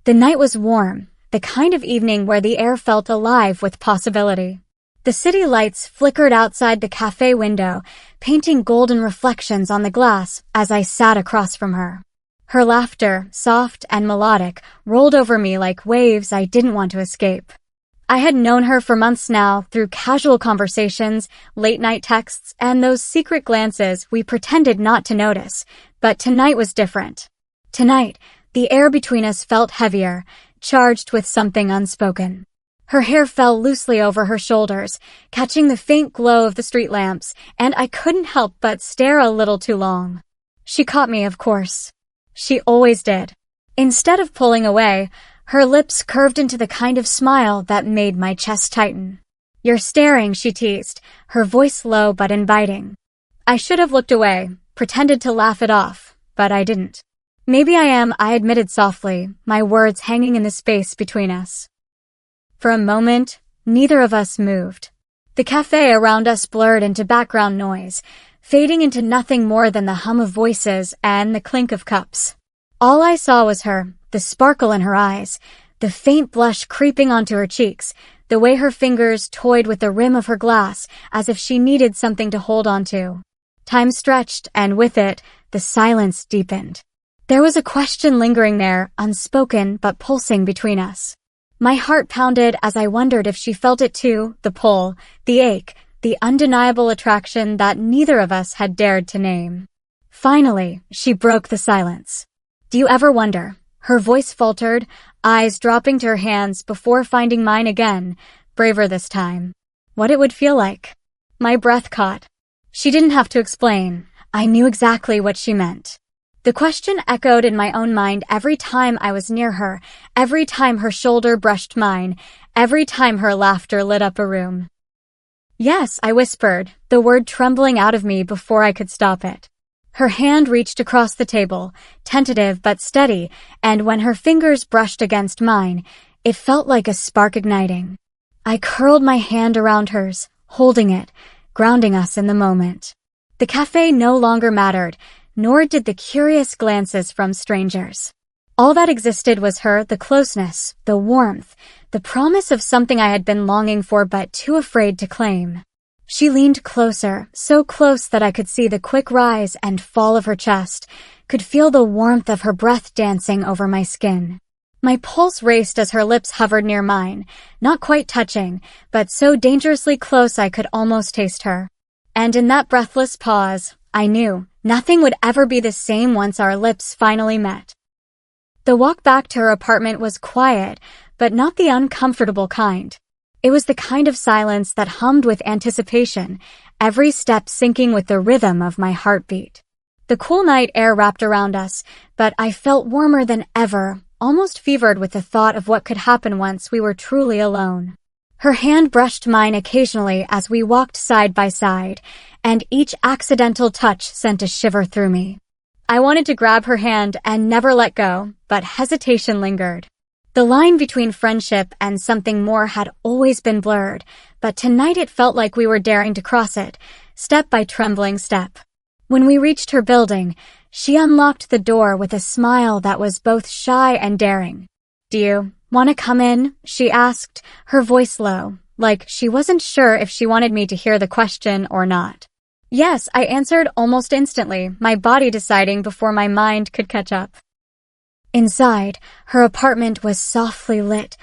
The night was warm, the kind of evening where the air felt alive with possibility. The city lights flickered outside the cafe window, painting golden reflections on the glass as I sat across from her. Her laughter, soft and melodic, rolled over me like waves I didn't want to escape. I had known her for months now through casual conversations, late-night texts, and those secret glances we pretended not to notice, but tonight was different. Tonight, the air between us felt heavier, charged with something unspoken. Her hair fell loosely over her shoulders, catching the faint glow of the street lamps, and I couldn't help but stare a little too long. She caught me, of course. She always did. Instead of pulling away, her lips curved into the kind of smile that made my chest tighten. "You're staring," she teased, her voice low but inviting. I should have looked away, pretended to laugh it off, but I didn't. "Maybe I am," I admitted softly, my words hanging in the space between us. For a moment, neither of us moved. The cafe around us blurred into background noise, fading into nothing more than the hum of voices and the clink of cups. All I saw was her, the sparkle in her eyes, the faint blush creeping onto her cheeks, the way her fingers toyed with the rim of her glass as if she needed something to hold onto. Time stretched, and with it, the silence deepened. There was a question lingering there, unspoken but pulsing between us. My heart pounded as I wondered if she felt it too, the pull, the ache, the undeniable attraction that neither of us had dared to name. Finally, she broke the silence. "Do you ever wonder?" Her voice faltered, eyes dropping to her hands before finding mine again, braver this time. "What it would feel like?" My breath caught. She didn't have to explain. I knew exactly what she meant. The question echoed in my own mind every time I was near her, every time her shoulder brushed mine, every time her laughter lit up a room. "Yes," I whispered, the word trembling out of me before I could stop it. Her hand reached across the table, tentative but steady, and when her fingers brushed against mine, it felt like a spark igniting. I curled my hand around hers, holding it, grounding us in the moment. The cafe no longer mattered, nor did the curious glances from strangers. All that existed was her, the closeness, the warmth, the promise of something I had been longing for but too afraid to claim. She leaned closer, so close that I could see the quick rise and fall of her chest, could feel the warmth of her breath dancing over my skin. My pulse raced as her lips hovered near mine, not quite touching, but so dangerously close I could almost taste her. And in that breathless pause, I knew nothing would ever be the same once our lips finally met. The walk back to her apartment was quiet, but not the uncomfortable kind. It was the kind of silence that hummed with anticipation, every step syncing with the rhythm of my heartbeat. The cool night air wrapped around us, but I felt warmer than ever, almost fevered with the thought of what could happen once we were truly alone. Her hand brushed mine occasionally as we walked side by side, and each accidental touch sent a shiver through me. I wanted to grab her hand and never let go, but hesitation lingered. The line between friendship and something more had always been blurred, but tonight it felt like we were daring to cross it, step by trembling step. When we reached her building, she unlocked the door with a smile that was both shy and daring. "Do you want to come in?" she asked, her voice low, like she wasn't sure if she wanted me to hear the question or not. "Yes," I answered almost instantly, my body deciding before my mind could catch up. Inside, her apartment was softly lit,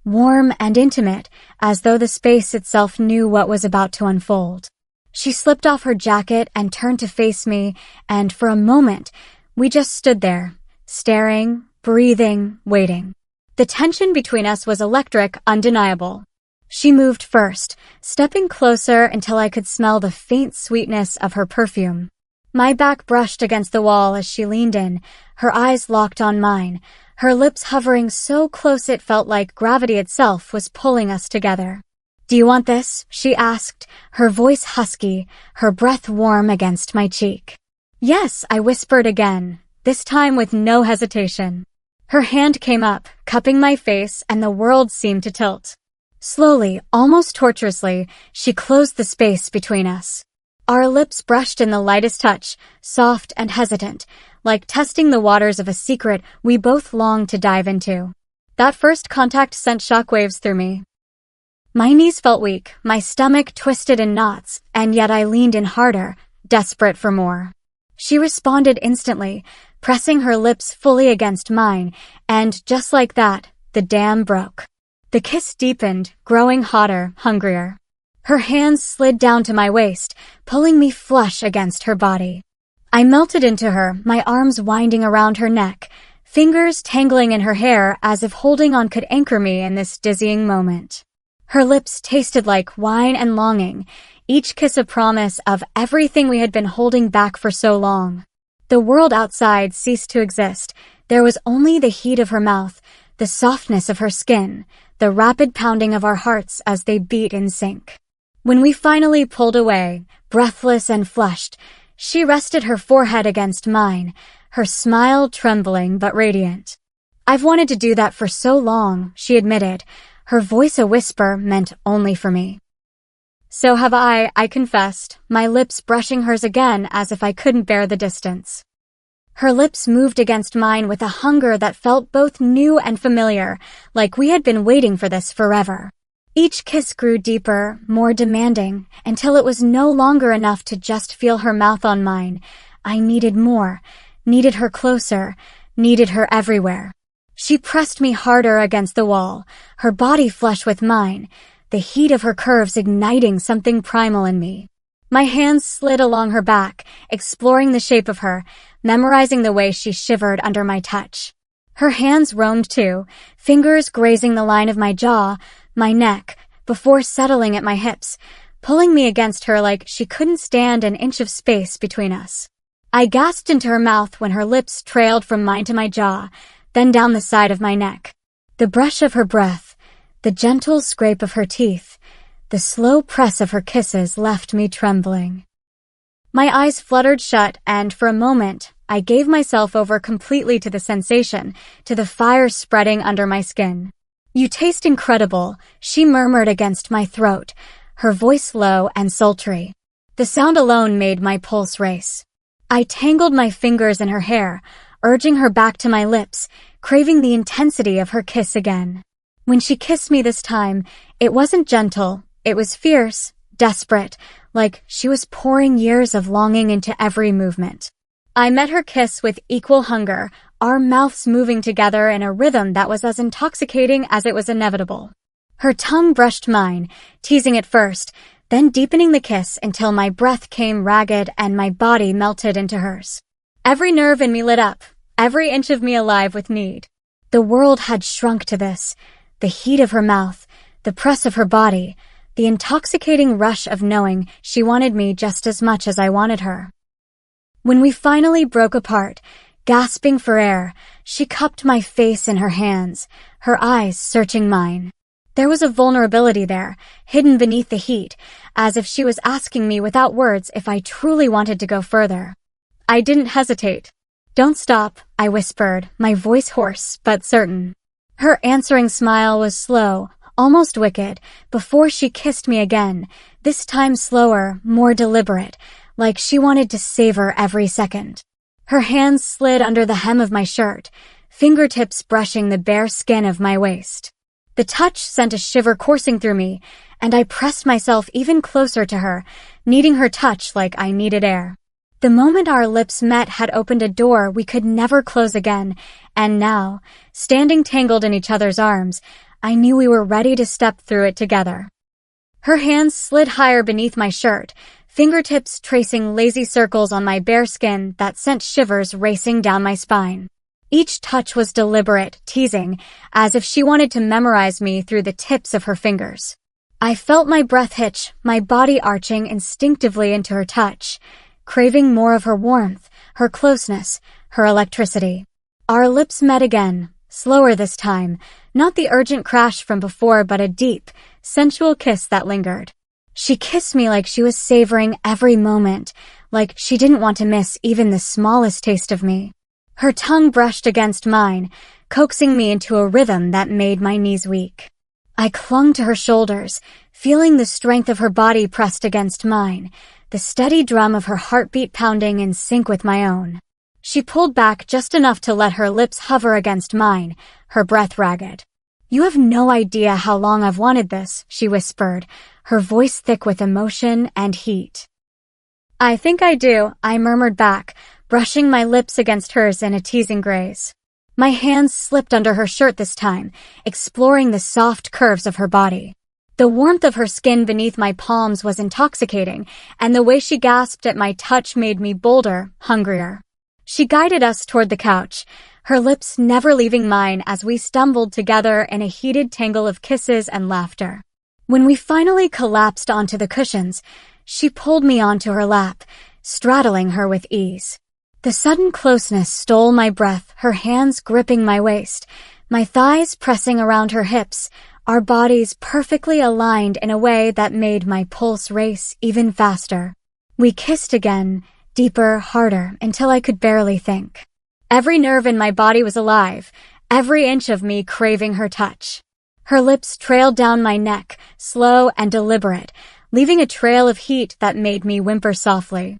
warm and intimate, as though the space itself knew what was about to unfold. She slipped off her jacket and turned to face me, and for a moment, we just stood there, staring, breathing, waiting. The tension between us was electric, undeniable. She moved first, stepping closer until I could smell the faint sweetness of her perfume. My back brushed against the wall as she leaned in, her eyes locked on mine, her lips hovering so close it felt like gravity itself was pulling us together. "Do you want this?" she asked, her voice husky, her breath warm against my cheek. "Yes," I whispered again, this time with no hesitation. Her hand came up, cupping my face, and the world seemed to tilt. Slowly, almost torturously, she closed the space between us. Our lips brushed in the lightest touch, soft and hesitant, like testing the waters of a secret we both longed to dive into. That first contact sent shockwaves through me. My knees felt weak, my stomach twisted in knots, and yet I leaned in harder, desperate for more. She responded instantly, pressing her lips fully against mine, and just like that, the dam broke. The kiss deepened, growing hotter, hungrier. Her hands slid down to my waist, pulling me flush against her body. I melted into her, my arms winding around her neck, fingers tangling in her hair as if holding on could anchor me in this dizzying moment. Her lips tasted like wine and longing, each kiss a promise of everything we had been holding back for so long. The world outside ceased to exist. There was only the heat of her mouth, the softness of her skin, the rapid pounding of our hearts as they beat in sync. When we finally pulled away, breathless and flushed, she rested her forehead against mine, her smile trembling but radiant. "I've wanted to do that for so long," she admitted, her voice a whisper meant only for me. "So have I confessed, my lips brushing hers again as if I couldn't bear the distance. Her lips moved against mine with a hunger that felt both new and familiar, like we had been waiting for this forever. Each kiss grew deeper, more demanding, until it was no longer enough to just feel her mouth on mine. I needed more, needed her closer, needed her everywhere. She pressed me harder against the wall, her body flush with mine, the heat of her curves igniting something primal in me. My hands slid along her back, exploring the shape of her, memorizing the way she shivered under my touch. Her hands roamed too, fingers grazing the line of my jaw, my neck, before settling at my hips, pulling me against her like she couldn't stand an inch of space between us. I gasped into her mouth when her lips trailed from mine to my jaw, then down the side of my neck. The brush of her breath, the gentle scrape of her teeth, the slow press of her kisses left me trembling. My eyes fluttered shut, and for a moment, I gave myself over completely to the sensation, to the fire spreading under my skin. "You taste incredible," she murmured against my throat, her voice low and sultry. The sound alone made my pulse race. I tangled my fingers in her hair, urging her back to my lips, craving the intensity of her kiss again. When she kissed me this time, it wasn't gentle, it was fierce, desperate, like she was pouring years of longing into every movement. I met her kiss with equal hunger, our mouths moving together in a rhythm that was as intoxicating as it was inevitable. Her tongue brushed mine, teasing it first, then deepening the kiss until my breath came ragged and my body melted into hers. Every nerve in me lit up, every inch of me alive with need. The world had shrunk to this, the heat of her mouth, the press of her body, the intoxicating rush of knowing she wanted me just as much as I wanted her. When we finally broke apart, gasping for air, she cupped my face in her hands, her eyes searching mine. There was a vulnerability there, hidden beneath the heat, as if she was asking me without words if I truly wanted to go further. I didn't hesitate. "Don't stop," I whispered, my voice hoarse but certain. Her answering smile was slow, almost wicked, before she kissed me again, this time slower, more deliberate, like she wanted to savor every second. Her hands slid under the hem of my shirt, fingertips brushing the bare skin of my waist. The touch sent a shiver coursing through me, and I pressed myself even closer to her, needing her touch like I needed air. The moment our lips met had opened a door we could never close again, and now, standing tangled in each other's arms, I knew we were ready to step through it together. Her hands slid higher beneath my shirt, fingertips tracing lazy circles on my bare skin that sent shivers racing down my spine. Each touch was deliberate, teasing, as if she wanted to memorize me through the tips of her fingers. I felt my breath hitch, my body arching instinctively into her touch, craving more of her warmth, her closeness, her electricity. Our lips met again, slower this time, not the urgent crash from before but a deep, sensual kiss that lingered. She kissed me like she was savoring every moment, like she didn't want to miss even the smallest taste of me. Her tongue brushed against mine, coaxing me into a rhythm that made my knees weak. I clung to her shoulders, feeling the strength of her body pressed against mine, the steady drum of her heartbeat pounding in sync with my own. She pulled back just enough to let her lips hover against mine, her breath ragged. "You have no idea how long I've wanted this," she whispered, her voice thick with emotion and heat. "I think I do," I murmured back, brushing my lips against hers in a teasing graze. My hands slipped under her shirt this time, exploring the soft curves of her body. The warmth of her skin beneath my palms was intoxicating, and the way she gasped at my touch made me bolder, hungrier. She guided us toward the couch, her lips never leaving mine as we stumbled together in a heated tangle of kisses and laughter. When we finally collapsed onto the cushions, she pulled me onto her lap, straddling her with ease. The sudden closeness stole my breath, her hands gripping my waist, my thighs pressing around her hips, our bodies perfectly aligned in a way that made my pulse race even faster. We kissed again, deeper, harder, until I could barely think. Every nerve in my body was alive, every inch of me craving her touch. Her lips trailed down my neck, slow and deliberate, leaving a trail of heat that made me whimper softly.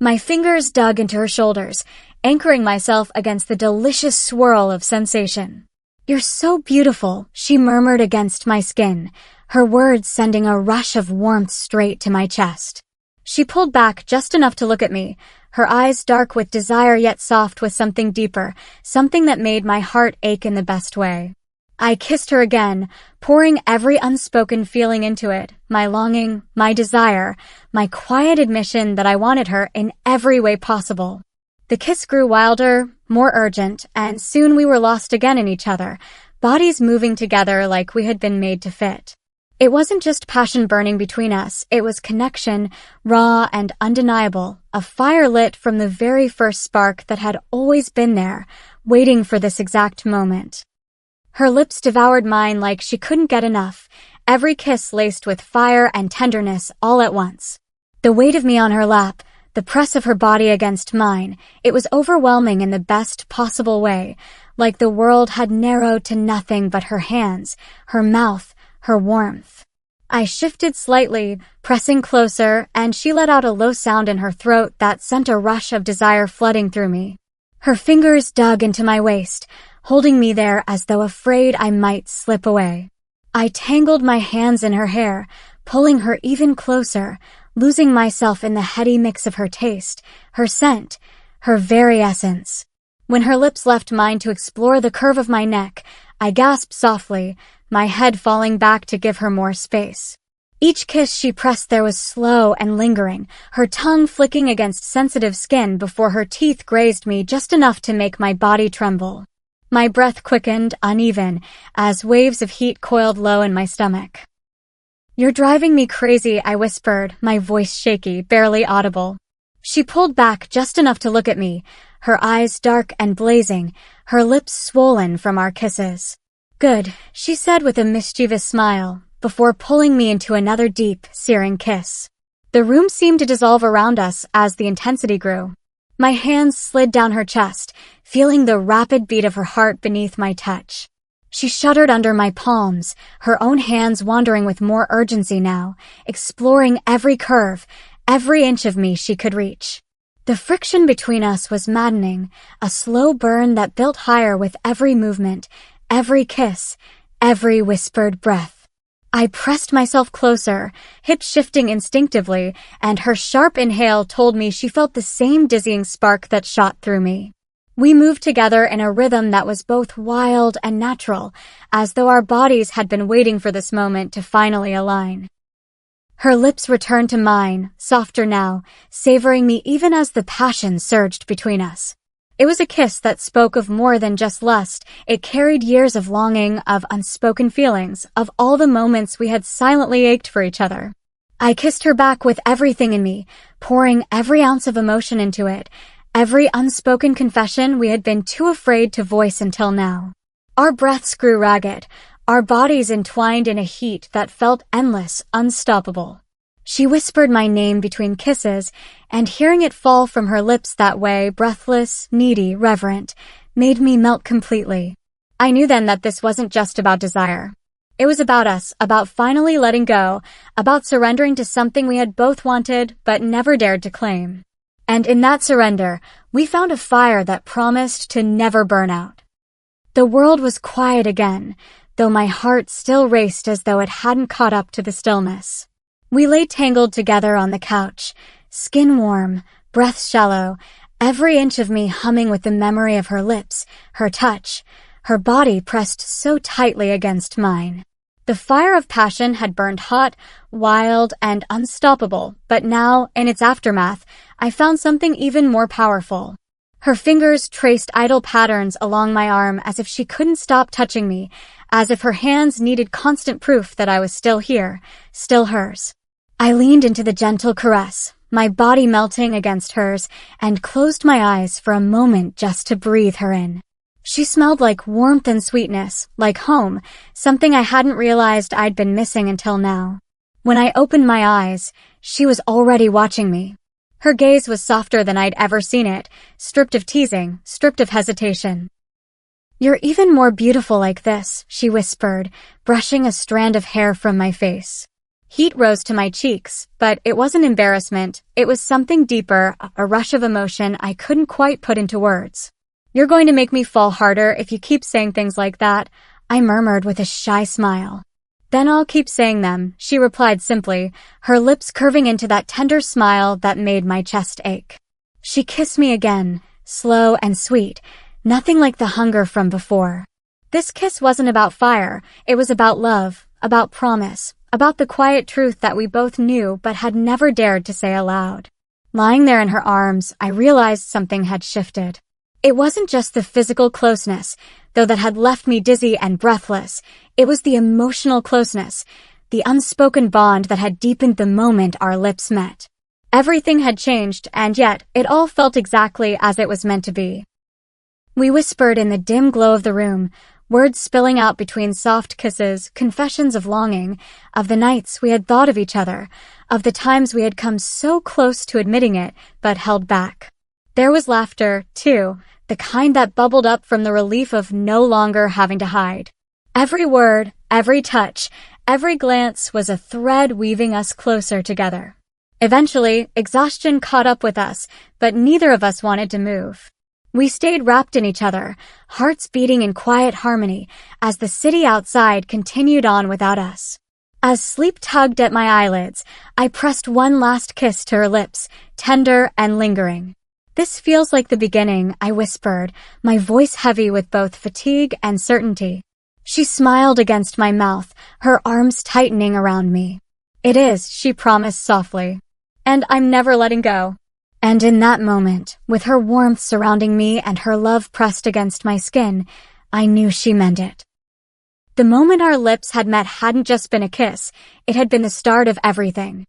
My fingers dug into her shoulders, anchoring myself against the delicious swirl of sensation. "You're so beautiful," she murmured against my skin, her words sending a rush of warmth straight to my chest. She pulled back just enough to look at me, her eyes dark with desire yet soft with something deeper, something that made my heart ache in the best way. I kissed her again, pouring every unspoken feeling into it, my longing, my desire, my quiet admission that I wanted her in every way possible. The kiss grew wilder, more urgent, and soon we were lost again in each other, bodies moving together like we had been made to fit. It wasn't just passion burning between us, it was connection, raw and undeniable, a fire lit from the very first spark that had always been there, waiting for this exact moment. Her lips devoured mine like she couldn't get enough, every kiss laced with fire and tenderness all at once. The weight of me on her lap, the press of her body against mine, it was overwhelming in the best possible way, like the world had narrowed to nothing but her hands, her mouth, her warmth. I shifted slightly, pressing closer, and she let out a low sound in her throat that sent a rush of desire flooding through me. Her fingers dug into my waist, holding me there as though afraid I might slip away. I tangled my hands in her hair, pulling her even closer, losing myself in the heady mix of her taste, her scent, her very essence. When her lips left mine to explore the curve of my neck, I gasped softly, my head falling back to give her more space. Each kiss she pressed there was slow and lingering, her tongue flicking against sensitive skin before her teeth grazed me just enough to make my body tremble. My breath quickened, uneven, as waves of heat coiled low in my stomach. "You're driving me crazy," I whispered, my voice shaky, barely audible. She pulled back just enough to look at me, her eyes dark and blazing, her lips swollen from our kisses. "Good," she said with a mischievous smile, before pulling me into another deep, searing kiss. The room seemed to dissolve around us as the intensity grew. My hands slid down her chest, feeling the rapid beat of her heart beneath my touch. She shuddered under my palms, her own hands wandering with more urgency now, exploring every curve, every inch of me she could reach. The friction between us was maddening, a slow burn that built higher with every movement, every kiss, every whispered breath. I pressed myself closer, hips shifting instinctively, and her sharp inhale told me she felt the same dizzying spark that shot through me. We moved together in a rhythm that was both wild and natural, as though our bodies had been waiting for this moment to finally align. Her lips returned to mine, softer now, savoring me even as the passion surged between us. It was a kiss that spoke of more than just lust. It carried years of longing, of unspoken feelings, of all the moments we had silently ached for each other. I kissed her back with everything in me, pouring every ounce of emotion into it, every unspoken confession we had been too afraid to voice until now. Our breaths grew ragged, our bodies entwined in a heat that felt endless, unstoppable. She whispered my name between kisses, and hearing it fall from her lips that way, breathless, needy, reverent, made me melt completely. I knew then that this wasn't just about desire. It was about us, about finally letting go, about surrendering to something we had both wanted but never dared to claim. And in that surrender, we found a fire that promised to never burn out. The world was quiet again. though my heart still raced as though it hadn't caught up to the stillness. We lay tangled together on the couch, skin warm, breath shallow, every inch of me humming with the memory of her lips, her touch, her body pressed so tightly against mine. The fire of passion had burned hot, wild, and unstoppable, but now, in its aftermath, I found something even more powerful. Her fingers traced idle patterns along my arm as if she couldn't stop touching me, as if her hands needed constant proof that I was still here, still hers. I leaned into the gentle caress, my body melting against hers, and closed my eyes for a moment just to breathe her in. She smelled like warmth and sweetness, like home, something I hadn't realized I'd been missing until now. When I opened my eyes, she was already watching me. Her gaze was softer than I'd ever seen it, stripped of teasing, stripped of hesitation. "You're even more beautiful like this," she whispered, brushing a strand of hair from my face. Heat rose to my cheeks, but it wasn't embarrassment, it was something deeper, a rush of emotion I couldn't quite put into words. "You're going to make me fall harder if you keep saying things like that," I murmured with a shy smile. "Then I'll keep saying them," she replied simply, her lips curving into that tender smile that made my chest ache. She kissed me again, slow and sweet, nothing like the hunger from before. This kiss wasn't about fire, it was about love, about promise, about the quiet truth that we both knew but had never dared to say aloud. Lying there in her arms, I realized something had shifted. It wasn't just the physical closeness, though that had left me dizzy and breathless. It was the emotional closeness, the unspoken bond that had deepened the moment our lips met. Everything had changed, and yet it all felt exactly as it was meant to be. We whispered in the dim glow of the room, words spilling out between soft kisses, confessions of longing, of the nights we had thought of each other, of the times we had come so close to admitting it, but held back. There was laughter, too, the kind that bubbled up from the relief of no longer having to hide. Every word, every touch, every glance was a thread weaving us closer together. Eventually, exhaustion caught up with us, but neither of us wanted to move. We stayed wrapped in each other, hearts beating in quiet harmony, as the city outside continued on without us. As sleep tugged at my eyelids, I pressed one last kiss to her lips, tender and lingering. "This feels like the beginning," I whispered, my voice heavy with both fatigue and certainty. She smiled against my mouth, her arms tightening around me. "It is," she promised softly. "And I'm never letting go." And in that moment, with her warmth surrounding me and her love pressed against my skin, I knew she meant it. The moment our lips had met hadn't just been a kiss, it had been the start of everything.